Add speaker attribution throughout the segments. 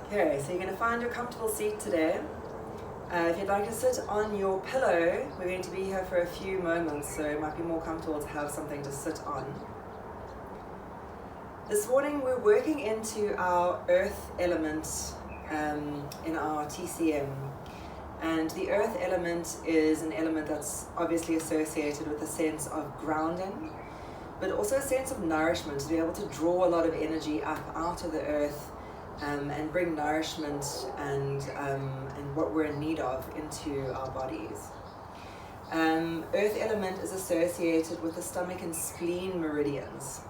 Speaker 1: Okay, so you're going to find your comfortable seat today. If you'd like to sit on your pillow, we're going to be here for a few moments, so it might be more comfortable to have something to sit on. This morning we're working into our earth element in our TCM. And the earth element is an element that's obviously associated with a sense of grounding, but also a sense of nourishment, to be able to draw a lot of energy up out of the earth and bring nourishment and what we're in need of into our bodies. Earth element is associated with the stomach and spleen meridians.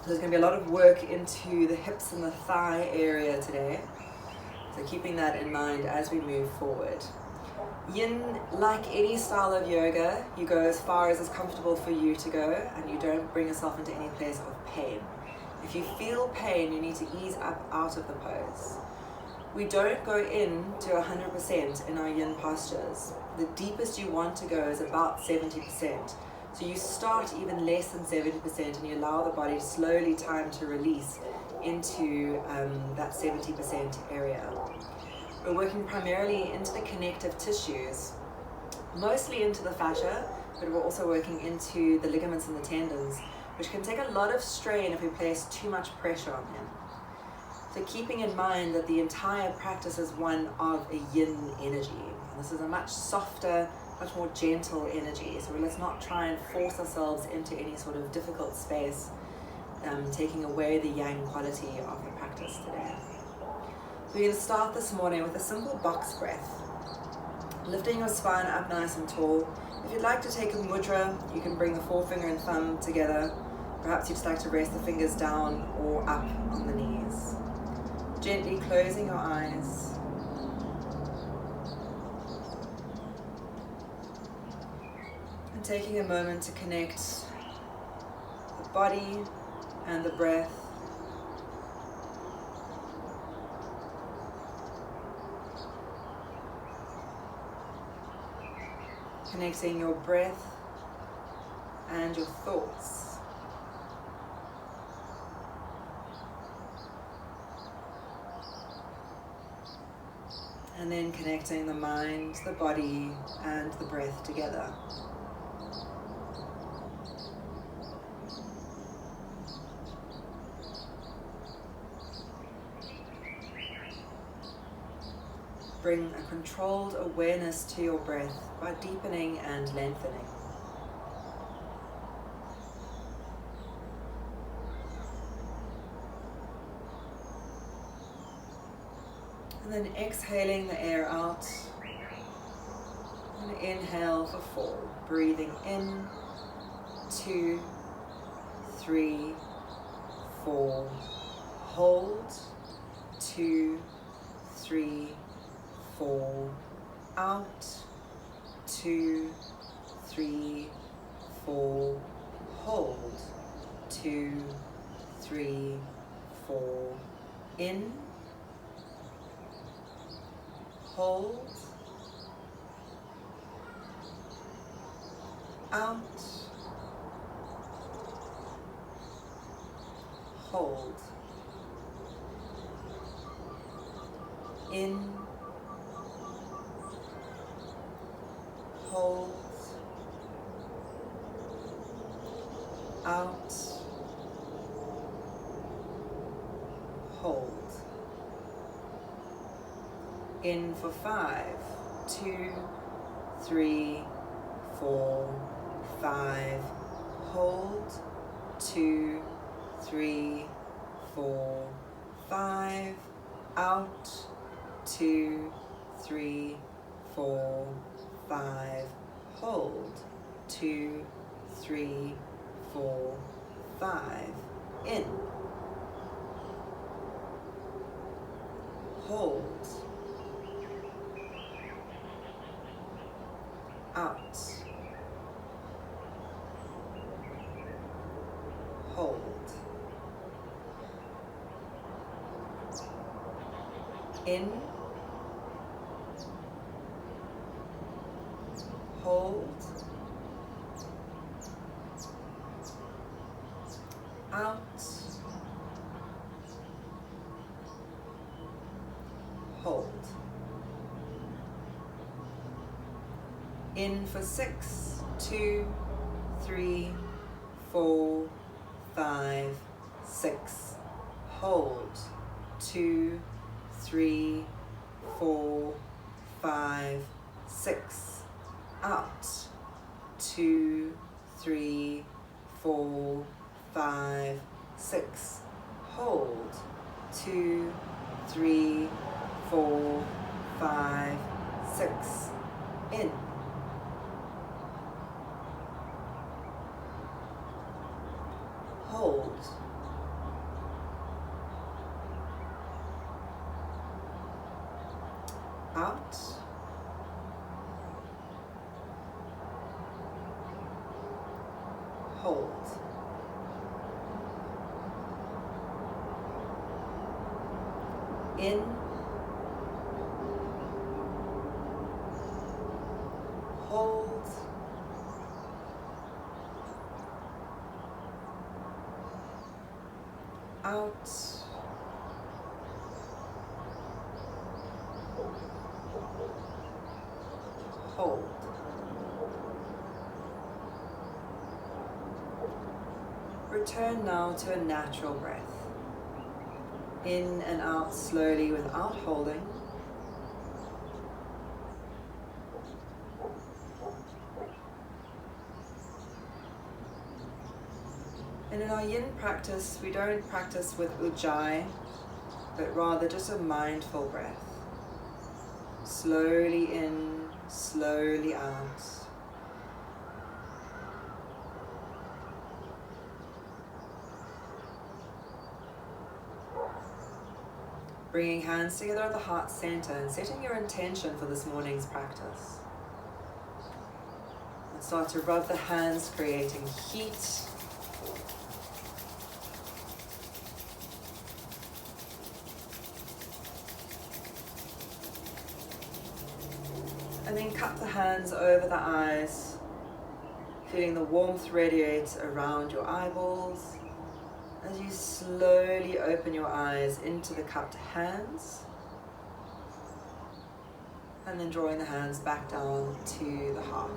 Speaker 1: There's going to be a lot of work into the hips and the thigh area today, so keeping that in mind as we move forward. Yin, like any style of yoga, you go as far as is comfortable for you to go, and you don't bring yourself into any place of pain. If you feel pain, you need to ease up out of the pose. We don't go in to 100% in our yin postures. The deepest you want to go is about 70%. So you start even less than 70% and you allow the body slowly time to release into that 70% area. We're working primarily into the connective tissues, mostly into the fascia, but we're also working into the ligaments and the tendons, which can take a lot of strain if we place too much pressure on them. So keeping in mind that the entire practice is one of a yin energy. And this is a much softer, much more gentle energy. So let's not try and force ourselves into any sort of difficult space, taking away the yang quality of the practice today. So we're going to start this morning with a simple box breath. Lifting your spine up nice and tall. If you'd like to take a mudra, you can bring the forefinger and thumb together. Perhaps you'd just like to rest the fingers down or up on the knees. Gently closing your eyes. And taking a moment to connect the body and the breath. Connecting your breath and your thoughts. And then connecting the mind, the body, and the breath together. Bring a controlled awareness to your breath by deepening and lengthening. And then exhaling the air out. And inhale for 4. Breathing in, 2, 3, 4. Hold, 2, 3, 4. Out, 2, 3, 4. Hold, 2, 3, 4. In. Hold, out, hold, in, hold, out, hold. In for 5, 2, 3, 4, 5. Hold, 2, 3, 4, 5. Out, 2, 3, 4, 5. Hold, 2, 3, 4, 5. In. Hold. Out. Hold. In. Hold. Out. In for 6, 2, 3, 4, 5, 6. Hold. 2, 3, 4, 5, 6. Out. 2, 3, 4, 5, 6. Hold. 2, 3, 4, 5, 6. In. Hold. Out. Hold. In. Hold. Out. Hold. Return now to a natural breath. In and out slowly without holding. And in our yin practice, we don't practice with ujjayi, but rather just a mindful breath. Slowly in, slowly out. Bringing hands together at the heart center and setting your intention for this morning's practice. And start to rub the hands, creating heat. And then cup the hands over the eyes, feeling the warmth radiate around your eyeballs as you slowly open your eyes into the cupped hands, and then drawing the hands back down to the heart.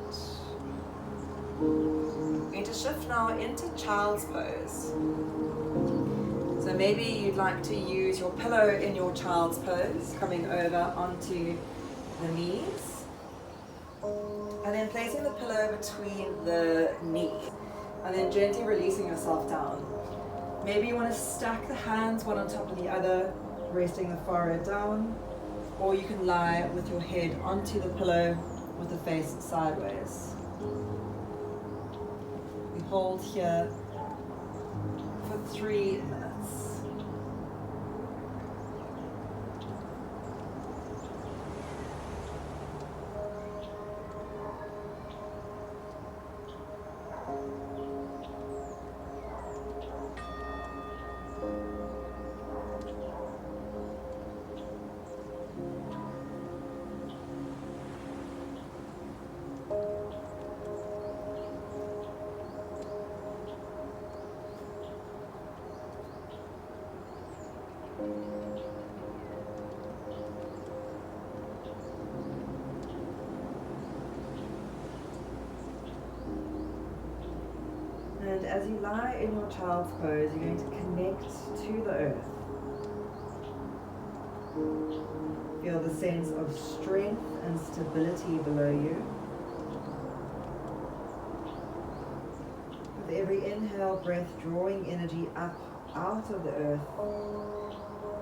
Speaker 1: We're going to shift now into child's pose. So maybe you'd like to use your pillow in your child's pose, coming over onto the knees, and then placing the pillow between the knees, and then gently releasing yourself down. Maybe you want to stack the hands one on top of the other, resting the forehead down, or you can lie with your head onto the pillow with the face sideways. We hold here for 3 minutes. And as you lie in your child's pose, you're going to connect to the earth. Feel the sense of strength and stability below you. With every inhale breath, drawing energy up out of the earth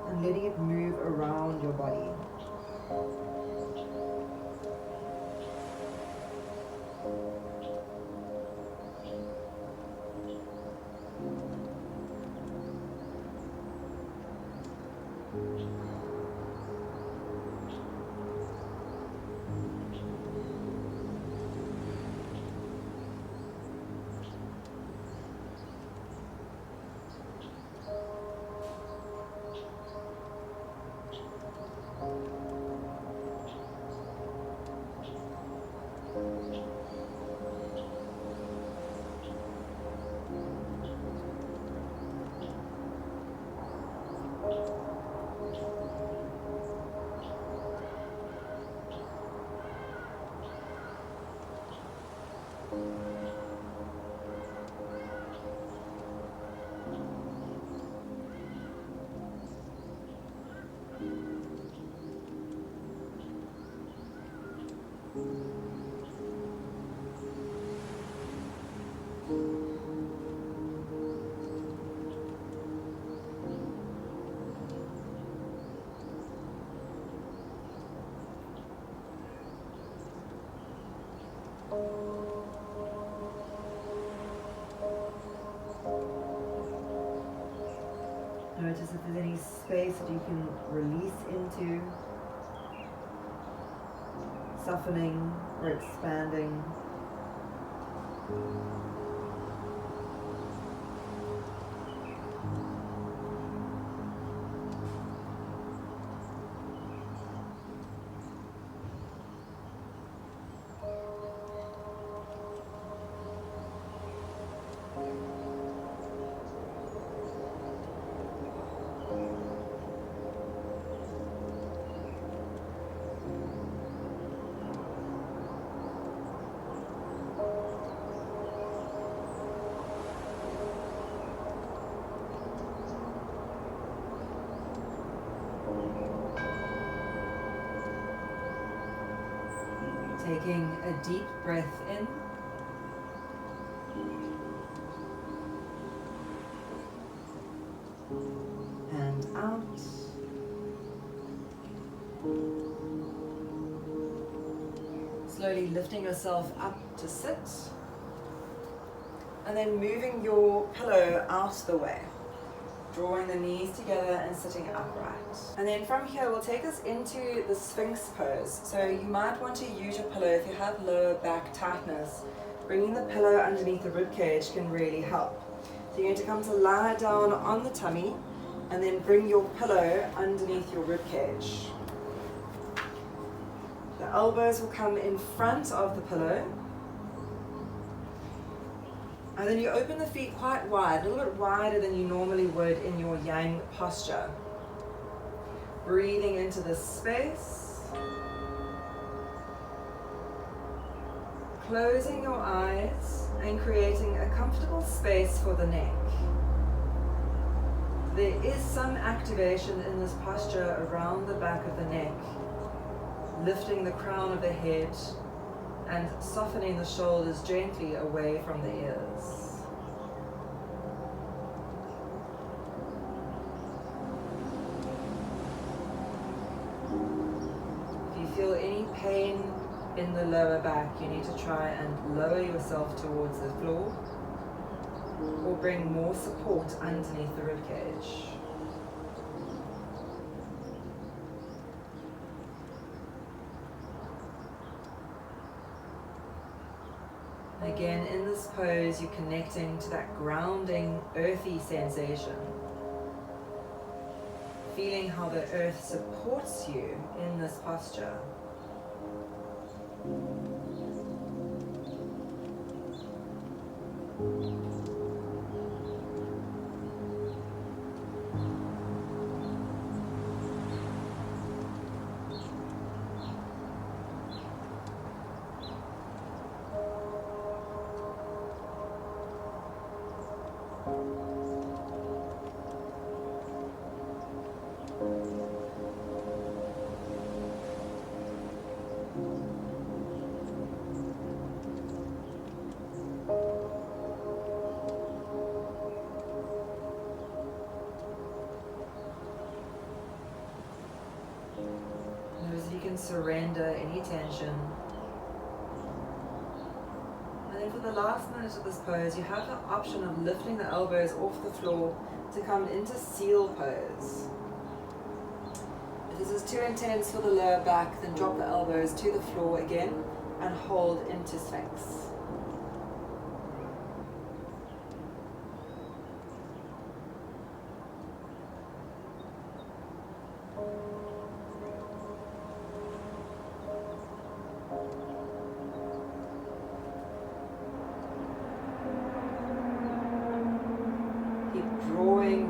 Speaker 1: and letting it move around your body. Notice if there's any space that you can release into, softening or expanding. Taking a deep breath in and out. Slowly lifting yourself up to sit and then moving your pillow out the way. Drawing the knees together and sitting upright. And then from here, we'll take us into the Sphinx pose. So you might want to use your pillow if you have lower back tightness. Bringing the pillow underneath the ribcage can really help. So you're going to come to lie down on the tummy and then bring your pillow underneath your ribcage. The elbows will come in front of the pillow. And then you open the feet quite wide, a little bit wider than you normally would in your yang posture. Breathing into this space. Closing your eyes and creating a comfortable space for the neck. There is some activation in this posture around the back of the neck, lifting the crown of the head and softening the shoulders gently away from the ears. If you feel any pain in the lower back, you need to try and lower yourself towards the floor or bring more support underneath the ribcage. Again, in this pose, you're connecting to that grounding, earthy sensation. Feeling how the earth supports you in this posture. Notice you can surrender any tension. And then for the last minute of this pose, you have the option of lifting the elbows off the floor to come into seal pose. If this is too intense for the lower back, then drop the elbows to the floor again and hold into Sphinx.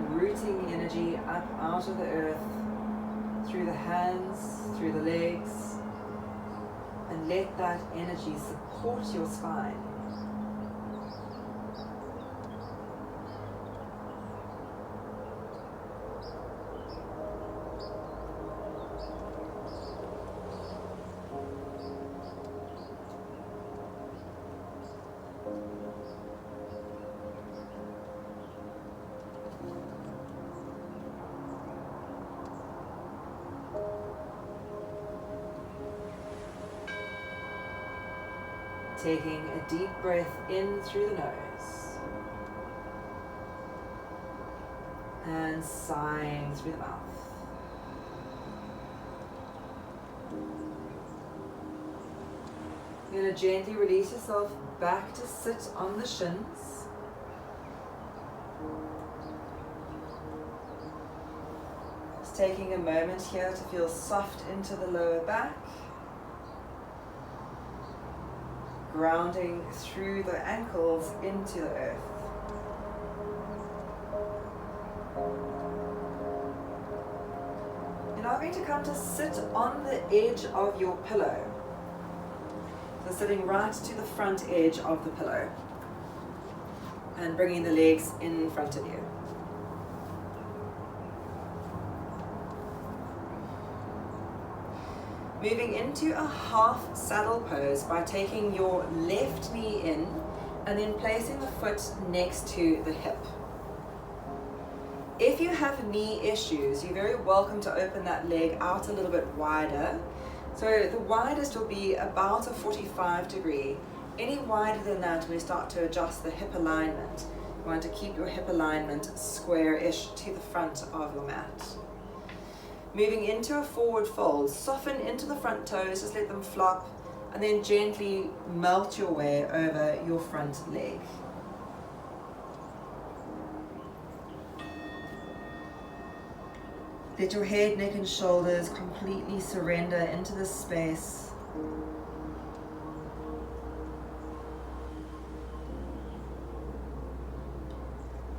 Speaker 1: Rooting energy up out of the earth, through the hands, through the legs, and let that energy support your spine. Taking a deep breath in through the nose and sighing through the mouth. You're going to gently release yourself back to sit on the shins. Just taking a moment here to feel soft into the lower back. Grounding through the ankles into the earth. You're now going to come to sit on the edge of your pillow. So sitting right to the front edge of the pillow and bringing the legs in front of you. Moving into a half saddle pose by taking your left knee in and then placing the foot next to the hip. If you have knee issues, you're very welcome to open that leg out a little bit wider. So the widest will be about a 45 degree. Any wider than that, we start to adjust the hip alignment. You want to keep your hip alignment square-ish to the front of your mat. Moving into a forward fold, soften into the front toes, just let them flop, and then gently melt your way over your front leg. Let your head, neck, and shoulders completely surrender into this space.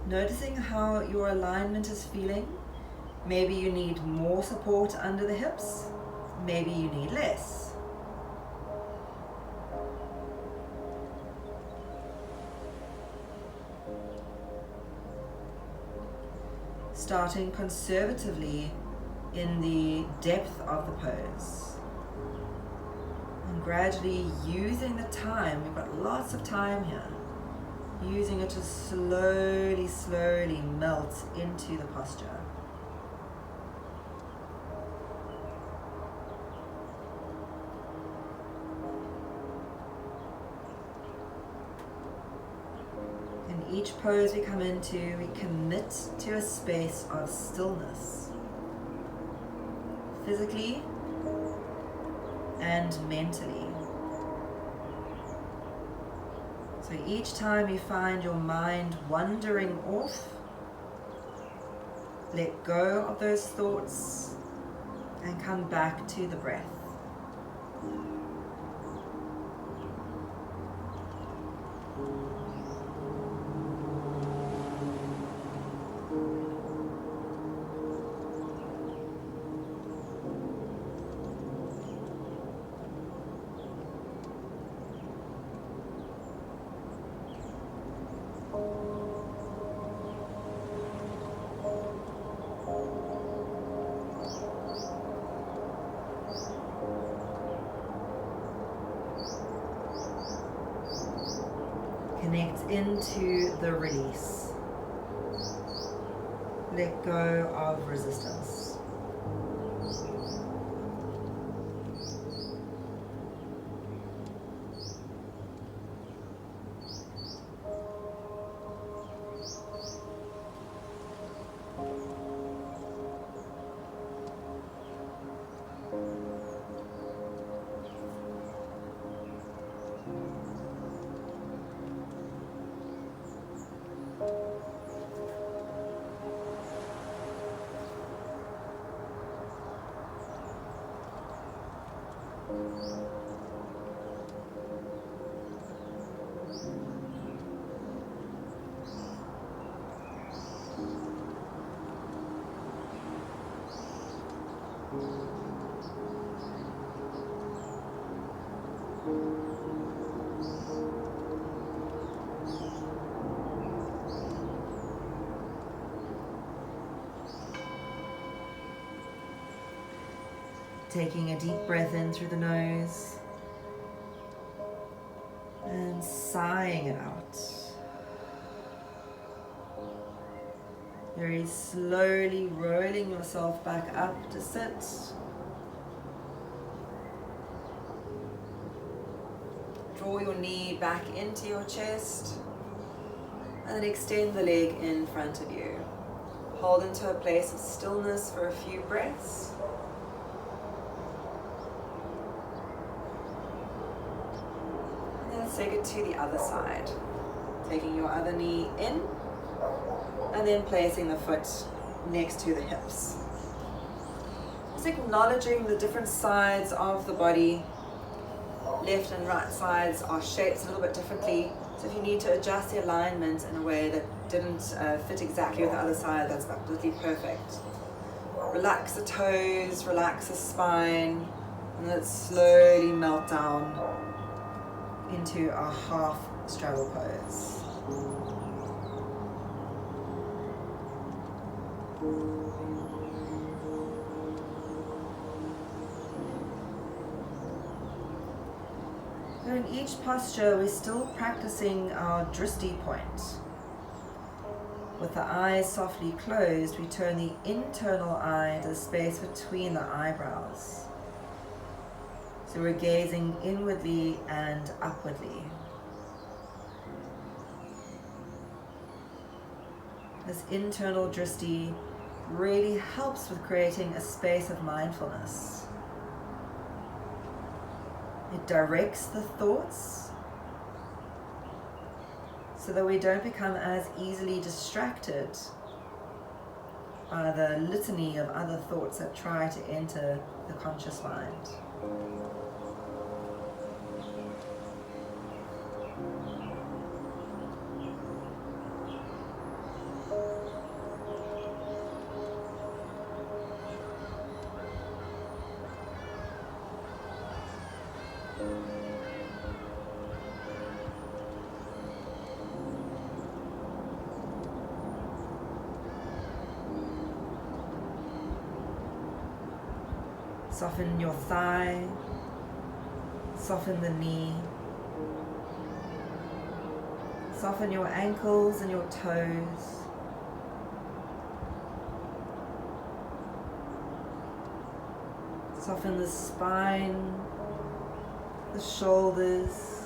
Speaker 1: Noticing how your alignment is feeling. Maybe you need more support under the hips, maybe you need less. Starting conservatively in the depth of the pose. And gradually using the time, we've got lots of time here, using it to slowly, slowly melt into the posture. Each pose we come into, we commit to a space of stillness, physically and mentally. So each time you find your mind wandering off, let go of those thoughts and come back to the breath. Connect into the release. Let go of resistance. Taking a deep breath in through the nose and sighing it out. Very slowly rolling yourself back up to sit. Draw your knee back into your chest and then extend the leg in front of you. Hold into a place of stillness for a few breaths. And then let's take it to the other side. Taking your other knee in and then placing the foot next to the hips. Just acknowledging the different sides of the body. Left and right sides are shaped a little bit differently, so if you need to adjust the alignment in a way that didn't fit exactly with the other side, that's absolutely perfect. Relax the toes, relax the spine, and let's slowly melt down into our half straddle pose. So in each posture, we're still practicing our drishti point. With the eyes softly closed, we turn the internal eye to the space between the eyebrows. So we're gazing inwardly and upwardly. This internal drishti really helps with creating a space of mindfulness. It directs the thoughts so that we don't become as easily distracted by the litany of other thoughts that try to enter the conscious mind. Soften your thigh, soften the knee, soften your ankles and your toes. Soften the spine, the shoulders,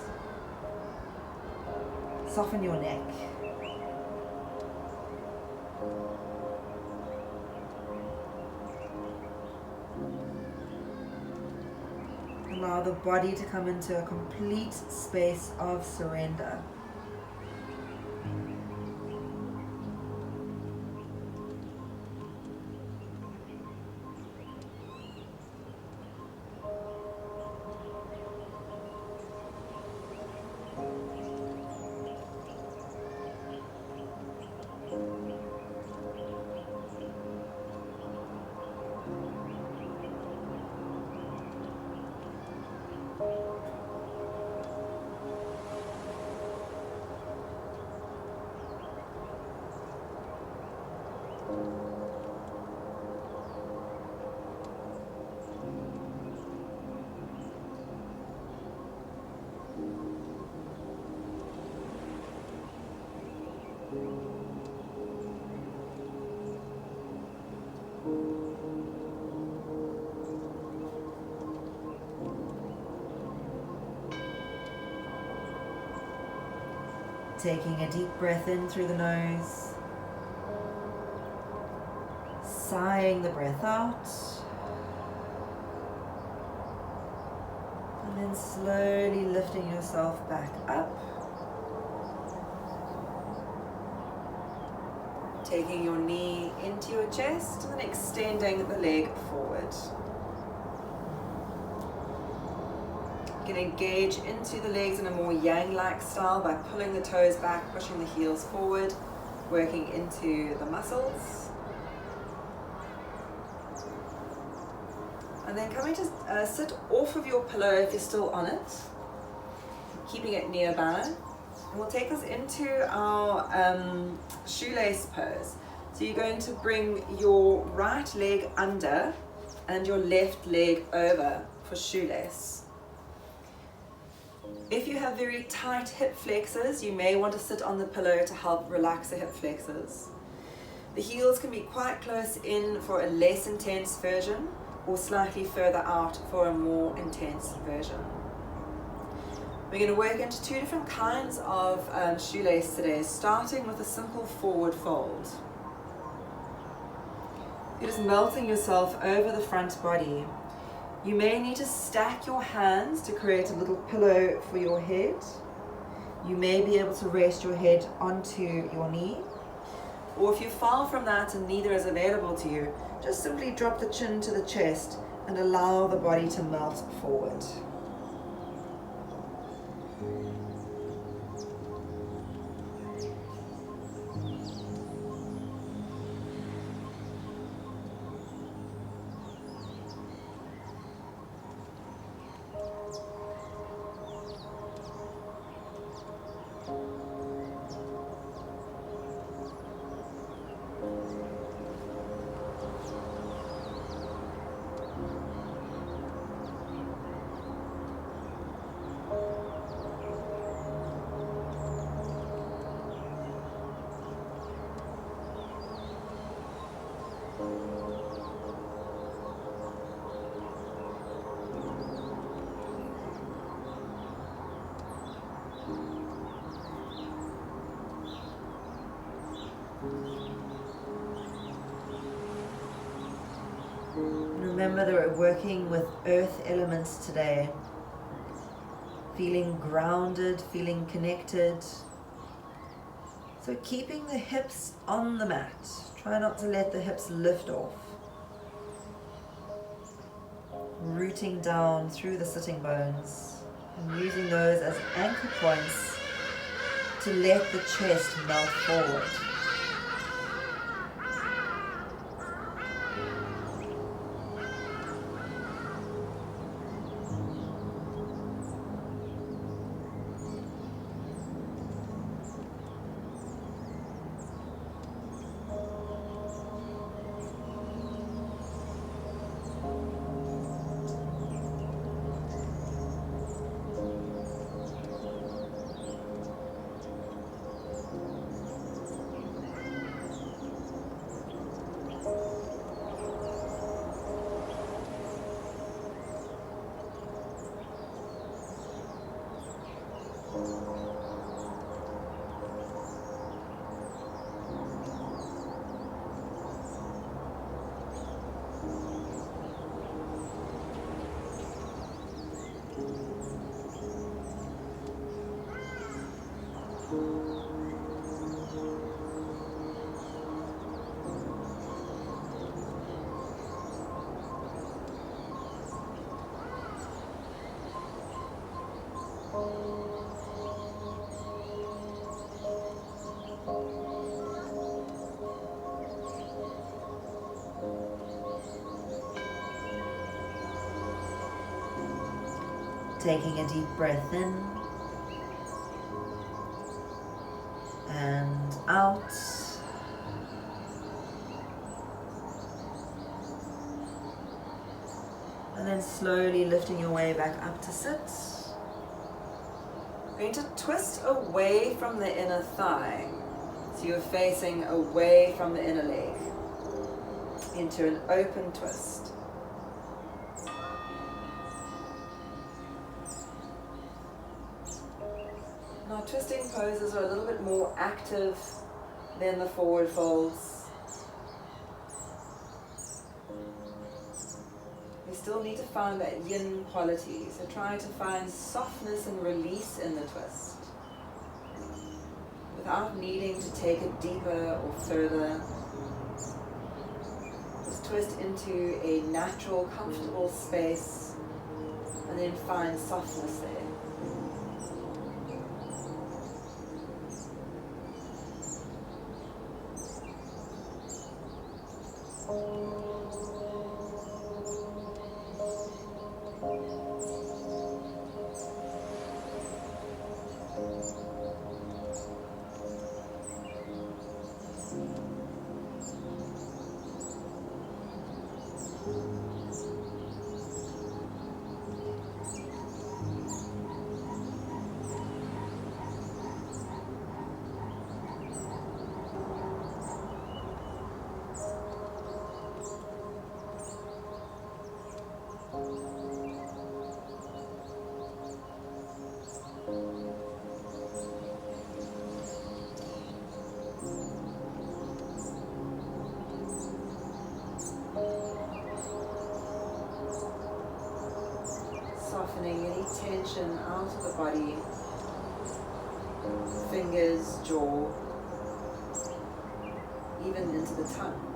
Speaker 1: soften your neck. Allow the body to come into a complete space of surrender. Taking a deep breath in through the nose, sighing the breath out, and then slowly lifting yourself back up. Taking your knee into your chest and then extending the leg forward. You can engage into the legs in a more yang-like style by pulling the toes back, pushing the heels forward, working into the muscles. And then coming to sit off of your pillow if you're still on it, keeping it nearby. And we'll take us into our shoelace pose. So you're going to bring your right leg under and your left leg over for shoelace. If you have very tight hip flexors, you may want to sit on the pillow to help relax the hip flexors. The heels can be quite close in for a less intense version or slightly further out for a more intense version. We're going to work into two different kinds of shoelace today, starting with a simple forward fold. You're just melting yourself over the front body. You may need to stack your hands to create a little pillow for your head. You may be able to rest your head onto your knee. Or if you're far from that and neither is available to you, just simply drop the chin to the chest and allow the body to melt forward. Remember that we're working with earth elements today. Feeling grounded, feeling connected. So keeping the hips on the mat. Try not to let the hips lift off. Rooting down through the sitting bones and using those as anchor points to let the chest melt forward. Taking a deep breath in and out. And then slowly lifting your way back up to sit. We're going to twist away from the inner thigh. So you're facing away from the inner leg into an open twist. Now twisting poses are a little bit more active than the forward folds. We still need to find that yin quality, so try to find softness and release in the twist without needing to take it deeper or further. Just twist into a natural, comfortable space and then find softness there. out of the body, fingers, jaw, even into the tongue.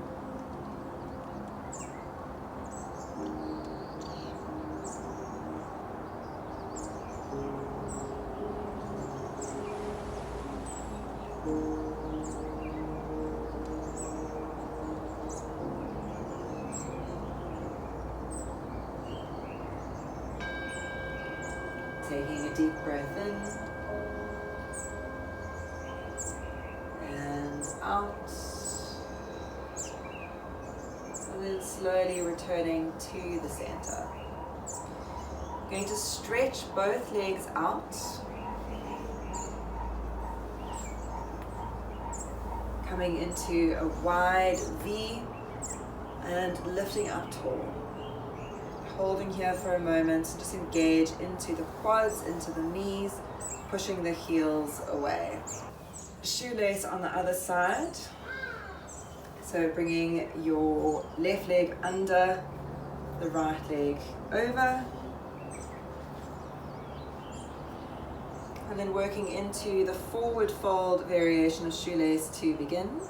Speaker 1: Taking a deep breath in and out, and then slowly returning to the center. Going to stretch both legs out, coming into a wide V and lifting up tall. Holding here for a moment, just engage into the quads, into the knees, pushing the heels away. Shoelace on the other side. So bringing your left leg under, the right leg over. And then working into the forward fold variation of shoelace to begin.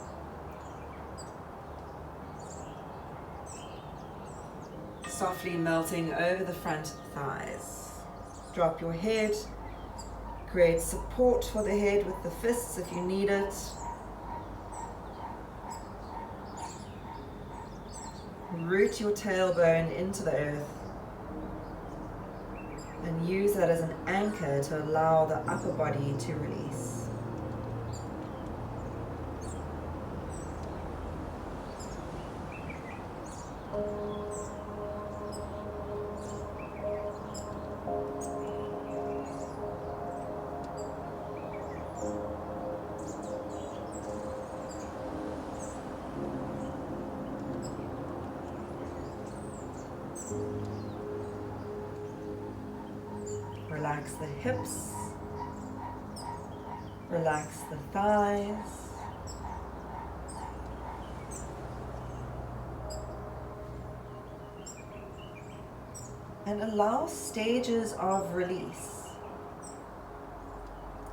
Speaker 1: Softly melting over the front thighs. Drop your head. Create support for the head with the fists if you need it. Root your tailbone into the earth. And use that as an anchor to allow the upper body to release. Relax the hips, relax the thighs, and allow stages of release.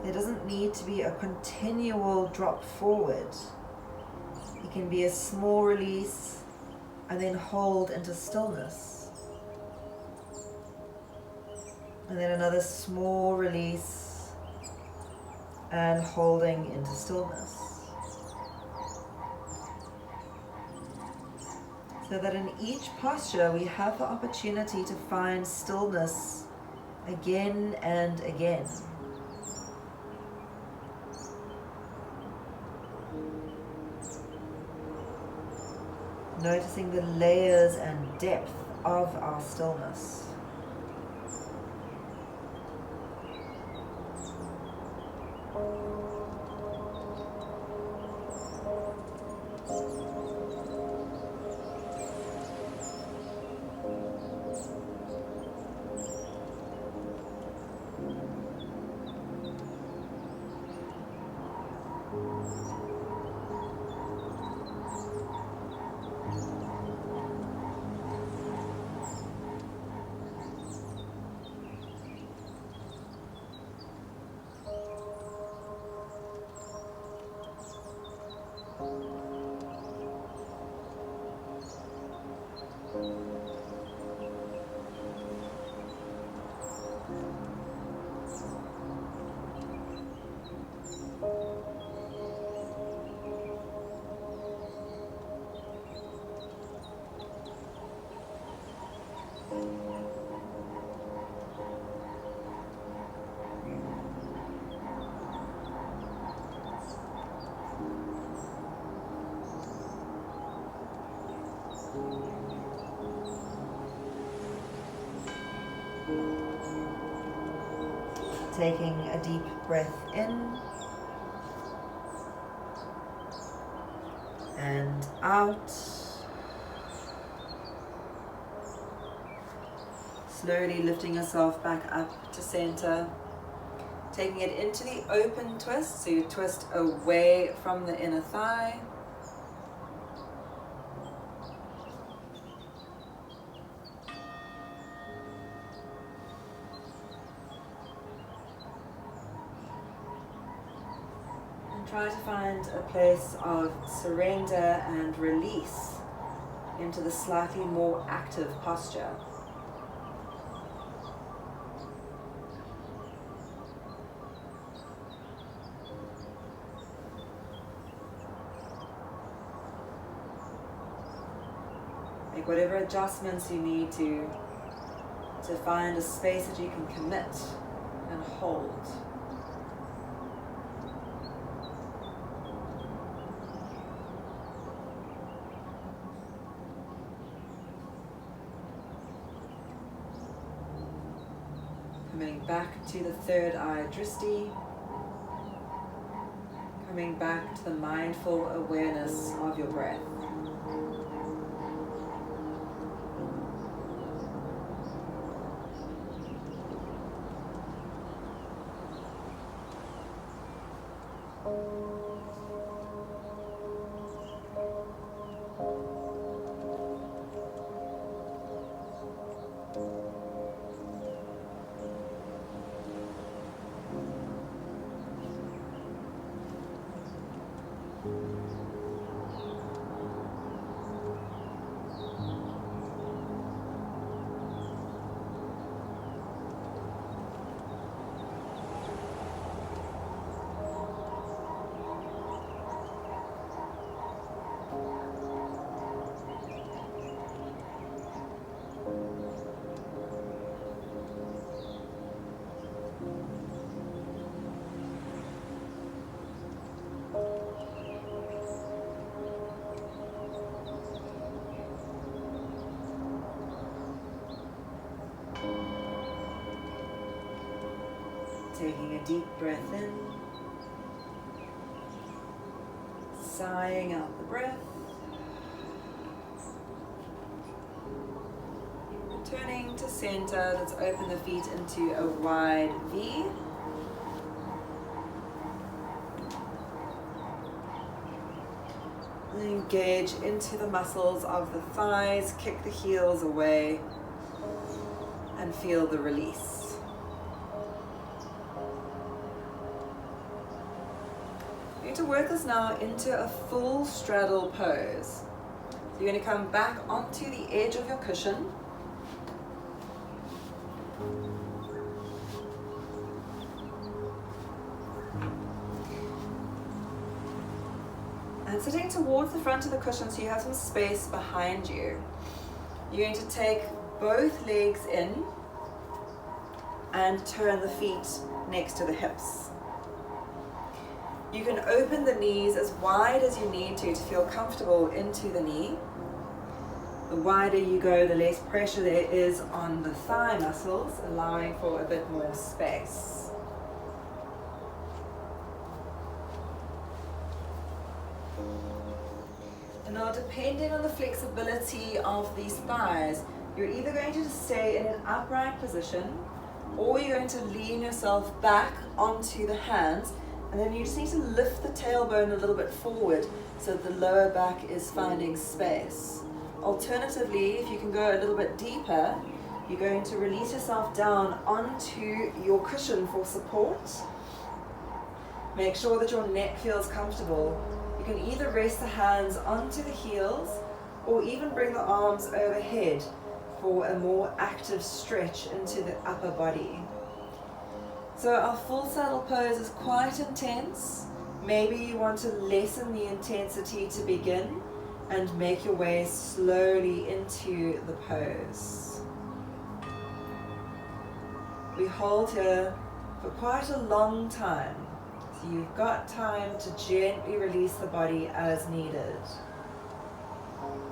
Speaker 1: There doesn't need to be a continual drop forward. It can be a small release and then hold into stillness. And then another small release and holding into stillness. So that in each posture we have the opportunity to find stillness again and again. Noticing the layers and depth of our stillness. Taking a deep breath in and out. Slowly lifting yourself back up to center. Taking it into the open twist, so you twist away from the inner thigh. try to find a place of surrender and release into the slightly more active posture. Make whatever adjustments you need to find a space that you can commit and hold. Coming back to the third eye drishti. Coming back to the mindful awareness of your breath. Taking a deep breath in, sighing out the breath, returning to center. Let's open the feet into a wide V. And engage into the muscles of the thighs, kick the heels away, and feel the release. To work this now into a full straddle pose. So you're going to come back onto the edge of your cushion. And sitting towards the front of the cushion so you have some space behind you. You're going to take both legs in and turn the feet next to the hips. You can open the knees as wide as you need to feel comfortable into the knee. The wider you go, the less pressure there is on the thigh muscles, allowing for a bit more space. And now, depending on the flexibility of these thighs, you're either going to stay in an upright position, or you're going to lean yourself back onto the hands. And then you just need to lift the tailbone a little bit forward so the lower back is finding space. Alternatively, if you can go a little bit deeper, you're going to release yourself down onto your cushion for support. Make sure that your neck feels comfortable. You can either rest the hands onto the heels or even bring the arms overhead for a more active stretch into the upper body. So our full saddle pose is quite intense. Maybe you want to lessen the intensity to begin and make your way slowly into the pose. We hold here for quite a long time, so you've got time to gently release the body as needed.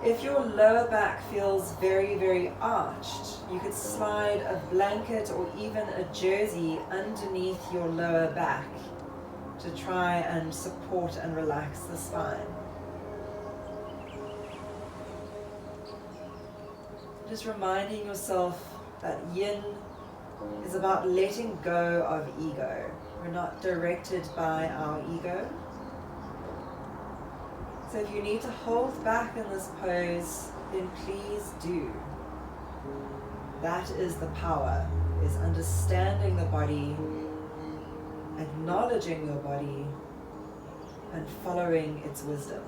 Speaker 1: If your lower back feels very, very arched, you could slide a blanket or even a jersey underneath your lower back to try and support and relax the spine. Just reminding yourself that yin is about letting go of ego. We're not directed by our ego. So if you need to hold back in this pose, then please do. That is the power, is understanding the body, acknowledging your body, and following its wisdom.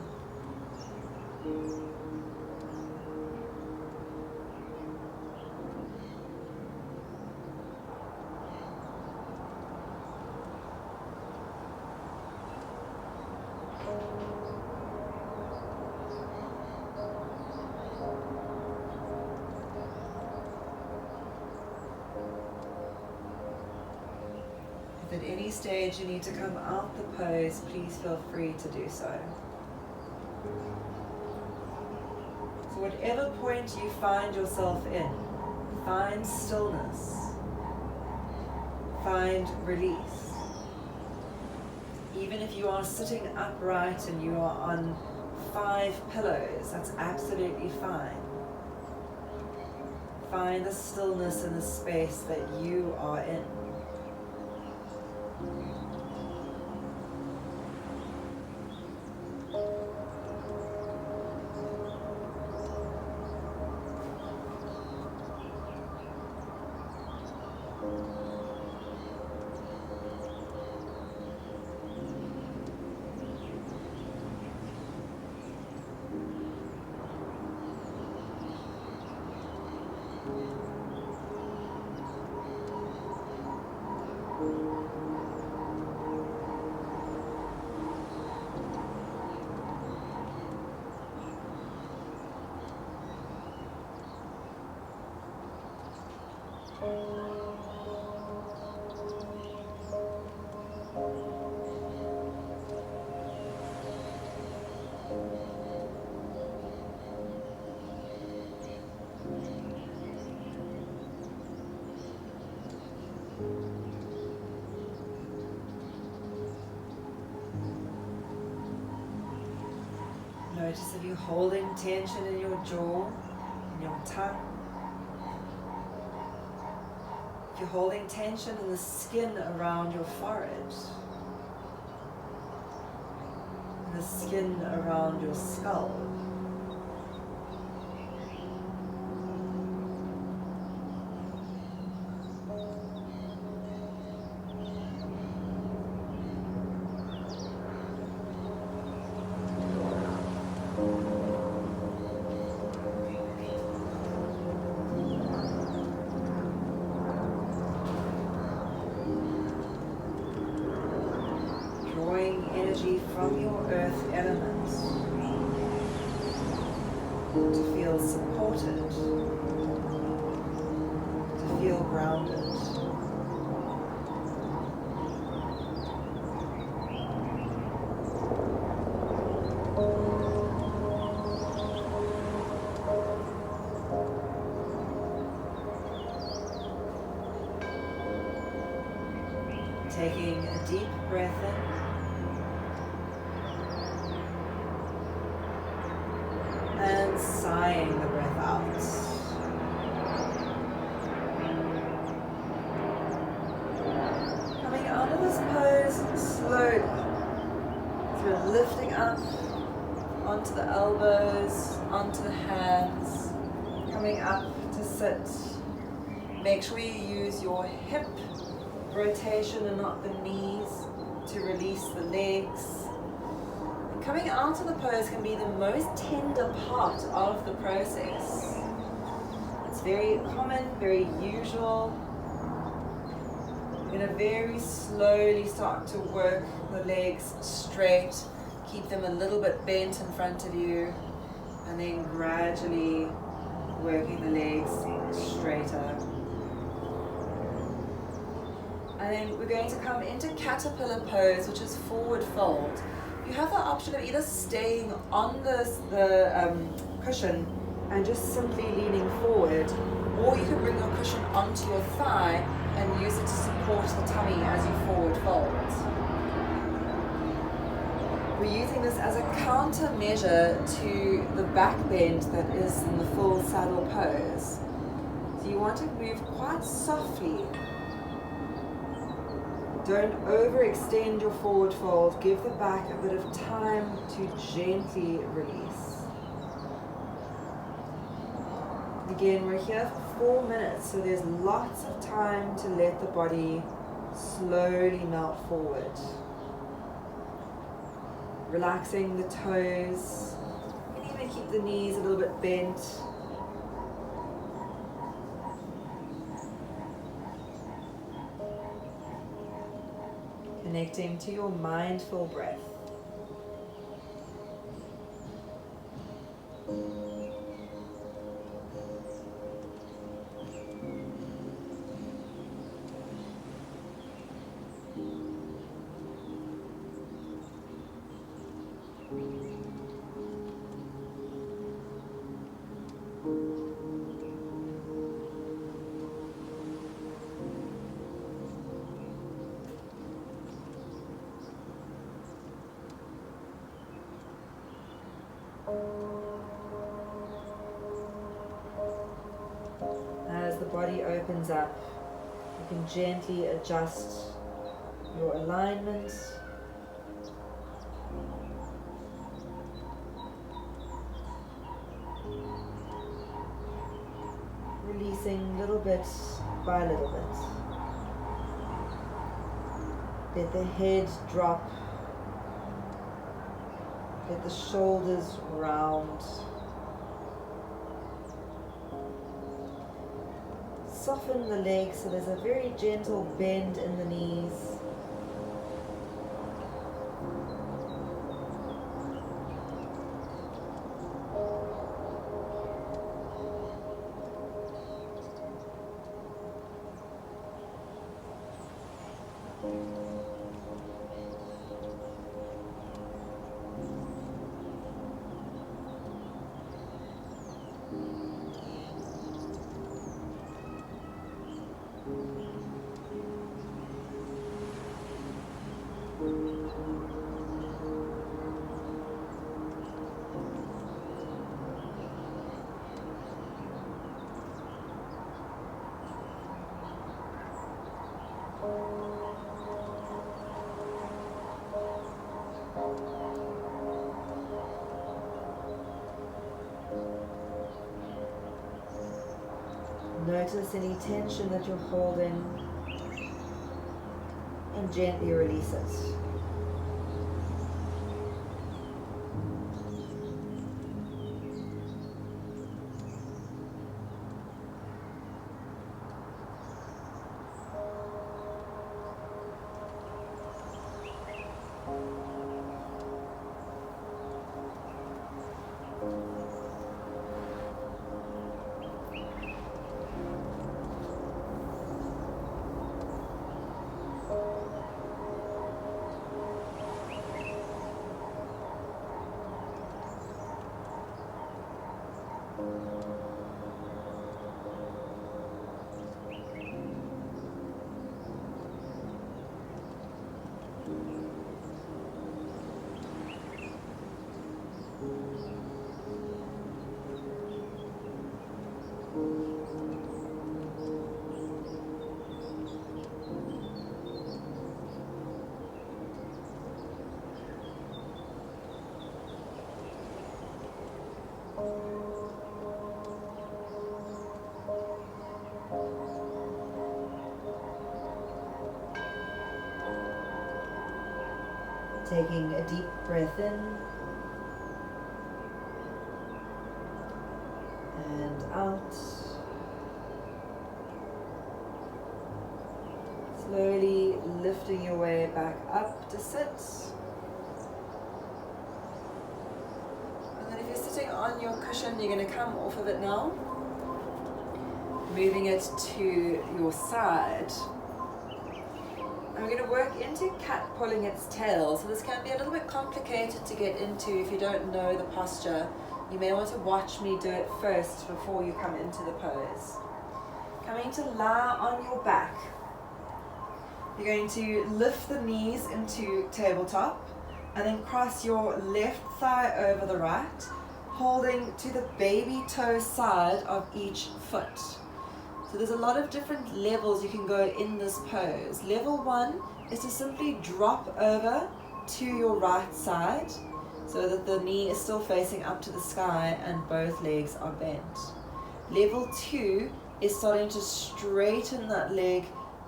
Speaker 1: If at any stage you need to come out the pose, please feel free to do so. So whatever point you find yourself in, find stillness, find release. Even if you are sitting upright and you are on 5 pillows, that's absolutely fine. Find the stillness in the space that you are in. Notice if you're holding tension in your jaw, in your tongue. If you're holding tension in the skin around your forehead, in the skin around your skull. Energy from your earth elements to feel supported, to feel grounded. Taking a deep breath in. And sighing the breath out. Coming out of this pose slowly. So we're lifting up onto the elbows, onto the hands, coming up to sit. Make sure you use your hip rotation and not the knees to release the legs. Coming out of the pose can be the most tender part of the process. It's very common, very usual. You're going to very slowly start to work the legs straight, keep them a little bit bent in front of you, and then gradually working the legs straighter. And then we're going to come into caterpillar pose, which is forward fold. You have the option of either staying on the cushion and just simply leaning forward, or you can bring your cushion onto your thigh and use it to support the tummy as you forward fold. We're using this as a countermeasure to the back bend that is in the full saddle pose. So you want to move quite softly. Don't overextend your forward fold. Give the back a bit of time to gently release. Again, we're here for 4 minutes, so there's lots of time to let the body slowly melt forward. Relaxing the toes. You can even keep the knees a little bit bent. Connecting to your mindful breath. As the body opens up, you can gently adjust your alignment. Releasing little bit by little bit. Let the head drop. Let the shoulders round. Soften the legs so there's a very gentle bend in the knees. Notice any tension that you're holding and gently release it. Taking a deep breath in and out. Slowly lifting your way back up to sit. And then if you're sitting on your cushion, you're going to come off of it now. Moving it to your side. And we're going to work into cat pulling its tail. So this can be a little bit complicated to get into if you don't know the posture. You may want to watch me do it first before you come into the pose. Coming to lie on your back. You're going to lift the knees into tabletop and then cross your left thigh over the right, holding to the baby toe side of each foot. So there's a lot of different levels you can go in this pose. Level 1 is to simply drop over to your right side so that the knee is still facing up to the sky and both legs are bent. Level 2 is starting to straighten that leg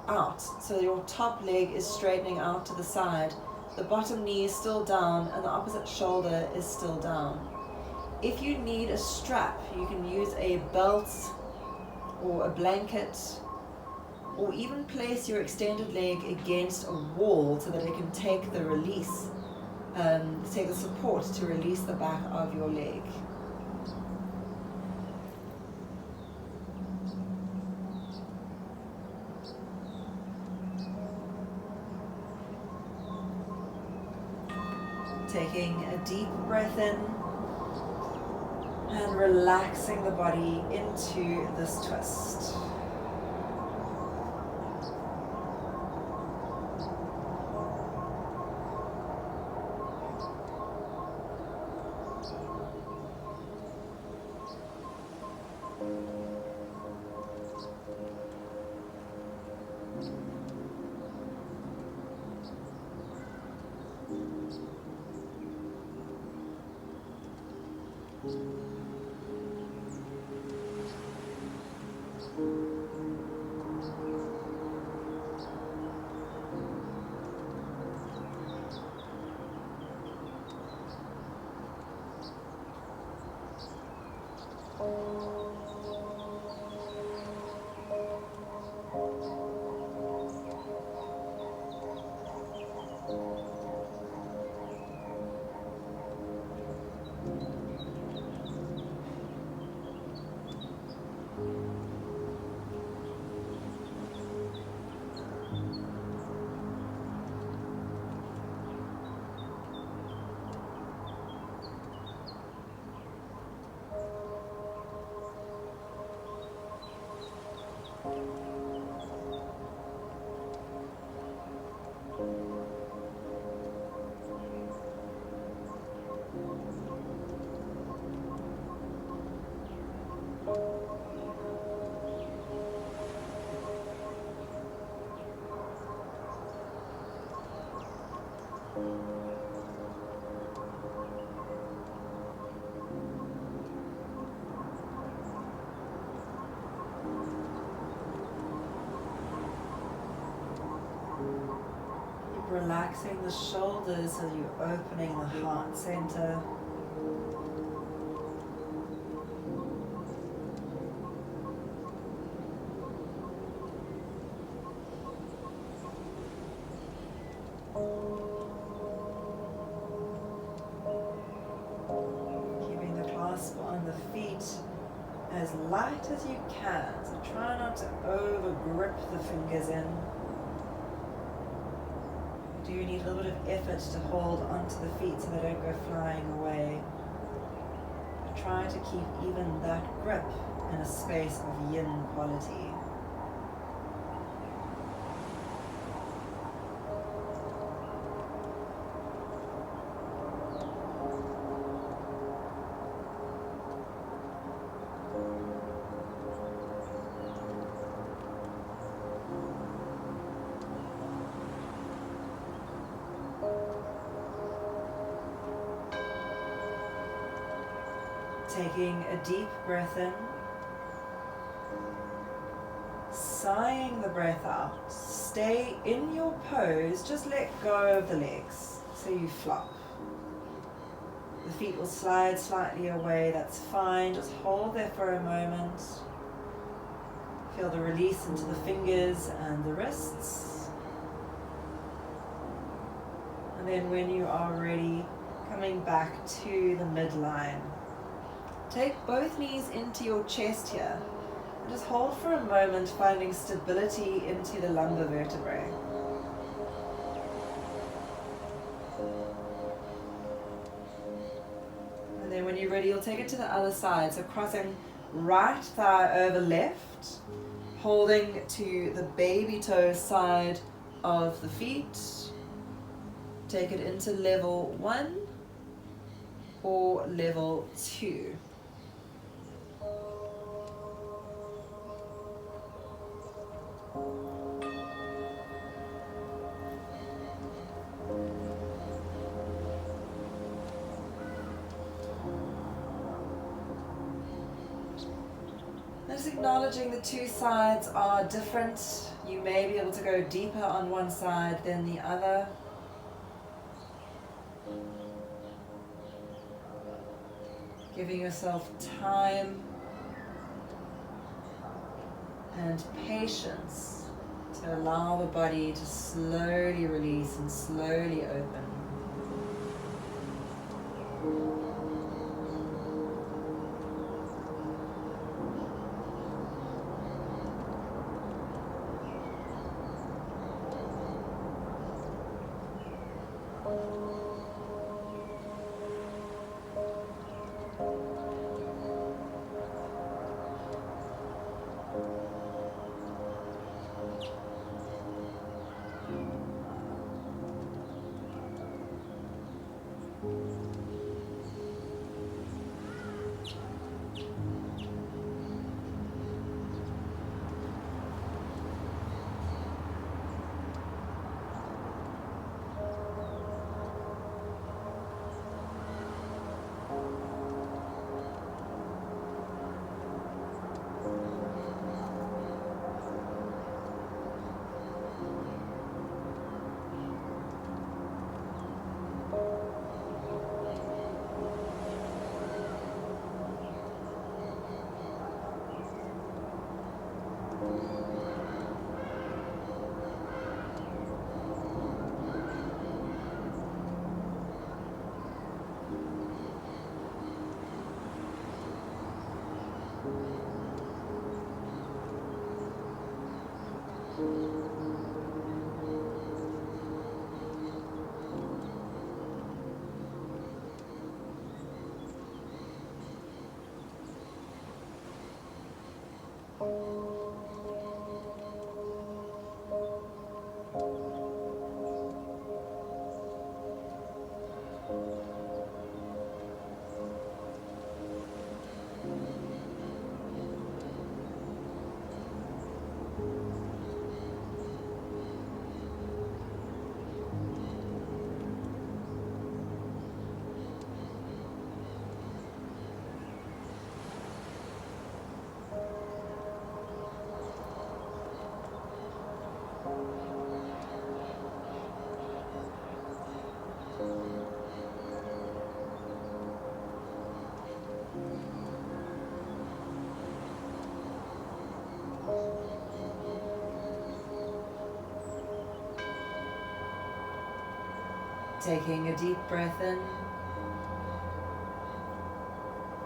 Speaker 1: out. So your top leg is straightening out to the side the bottom knee is still down and the opposite shoulder is still down. If you need a strap, you can use a belt or a blanket, or even place your extended leg against a wall so that it can take the release, take the support to release the back of your leg. Taking a deep breath in and relaxing the body into this twist. Relaxing the shoulders as you're opening the heart center. Keeping the clasp on the feet as light as you can, so try not to over grip the fingers in. You need a little bit of effort to hold onto the feet so they don't go flying away. But try to keep even that grip in a space of yin quality. Taking a deep breath in, sighing the breath out. Stay in your pose, just let go of the legs so you flop. The feet will slide slightly away, that's fine, just hold there for a moment. Feel the release into the fingers and the wrists. And then when you are ready, coming back to the midline. Take both knees into your chest here. And just hold for a moment, finding stability into the lumbar vertebrae. And then when you're ready, you'll take it to the other side. So crossing right thigh over left, holding to the baby toe side of the feet. Take it into level 1 or level 2. Just acknowledging the two sides are different. You may be able to go deeper on one side than the other. Giving yourself time and patience to allow the body to slowly release and slowly open. Taking a deep breath in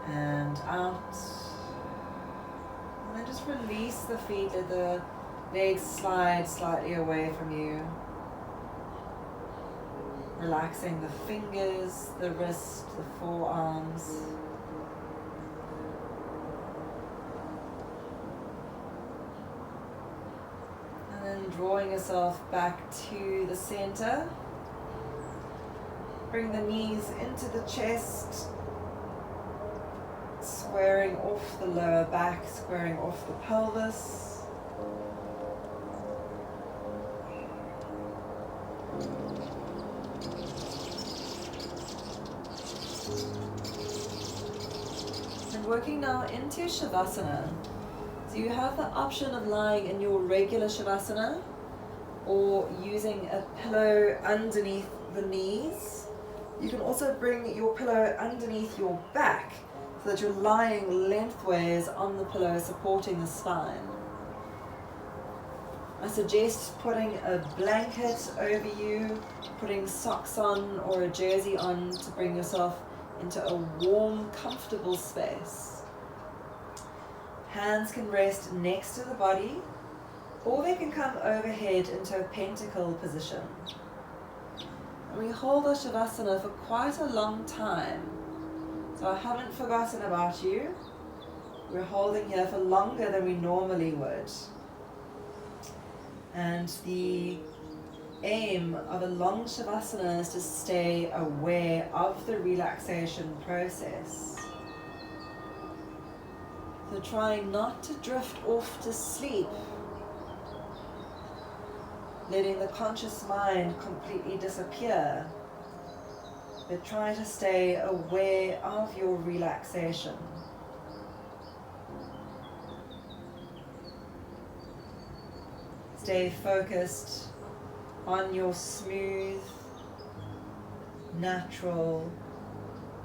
Speaker 1: and out, and then just release the feet, let the legs slide slightly away from you, relaxing the fingers, the wrist, the forearms. And then drawing yourself back to the center. Bring the knees into the chest, squaring off the lower back, squaring off the pelvis. And working now into Shavasana. So you have the option of lying in your regular Shavasana or using a pillow underneath the knees. You can also bring your pillow underneath your back so that you're lying lengthways on the pillow, supporting the spine. I suggest putting a blanket over you, putting socks on or a jersey on to bring yourself into a warm, comfortable space. Hands can rest next to the body, or they can come overhead into a pentacle position. We hold our Shavasana for quite a long time, so I haven't forgotten about you. We're holding here for longer than we normally would. And the aim of a long Shavasana is to stay aware of the relaxation process. So trying not to drift off to sleep, letting the conscious mind completely disappear, but try to stay aware of your relaxation. Stay focused on your smooth, natural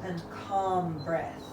Speaker 1: and calm breath.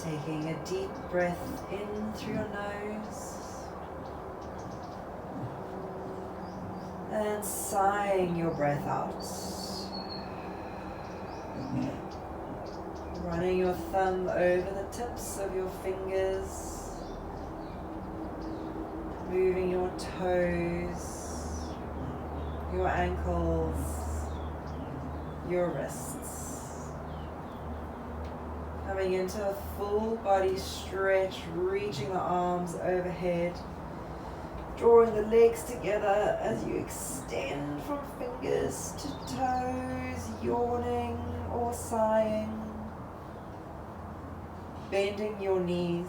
Speaker 1: Taking a deep breath in through your nose and sighing your breath out. Running your thumb over the tips of your fingers, moving your toes, your ankles, your wrists. Coming into a full body stretch, reaching the arms overhead, drawing the legs together as you extend from fingers to toes, yawning or sighing. Bending your knees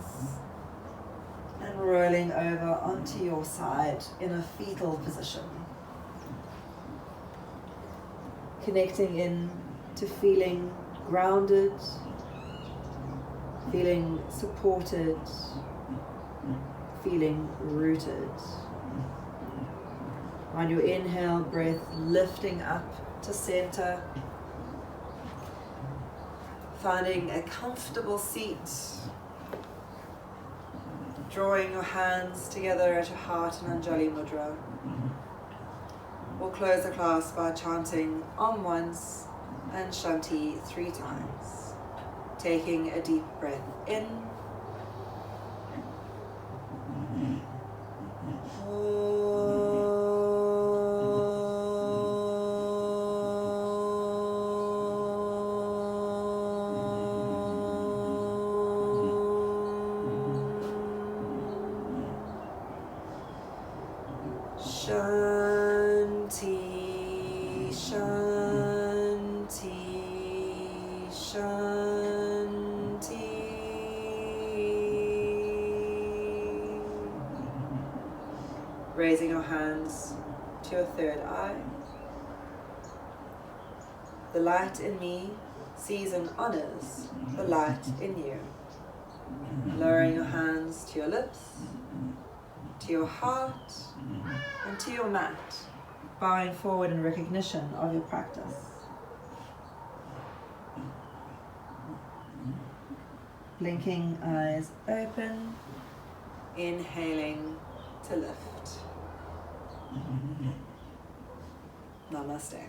Speaker 1: and rolling over onto your side in a fetal position. Connecting in to feeling grounded, feeling supported, feeling rooted. On your inhale breath, lifting up to center, finding a comfortable seat, drawing your hands together at your heart in Anjali Mudra. We'll close the class by chanting Om once and Shanti 3 times. Taking a deep breath in. Shanti, Shanti, Shanti. Raising your hands to your third eye. The light in me sees and honors the light in you. Lowering your hands to your lips, to your heart, and to your mat, bowing forward in recognition of your practice. Blinking eyes open, inhaling to lift. Namaste.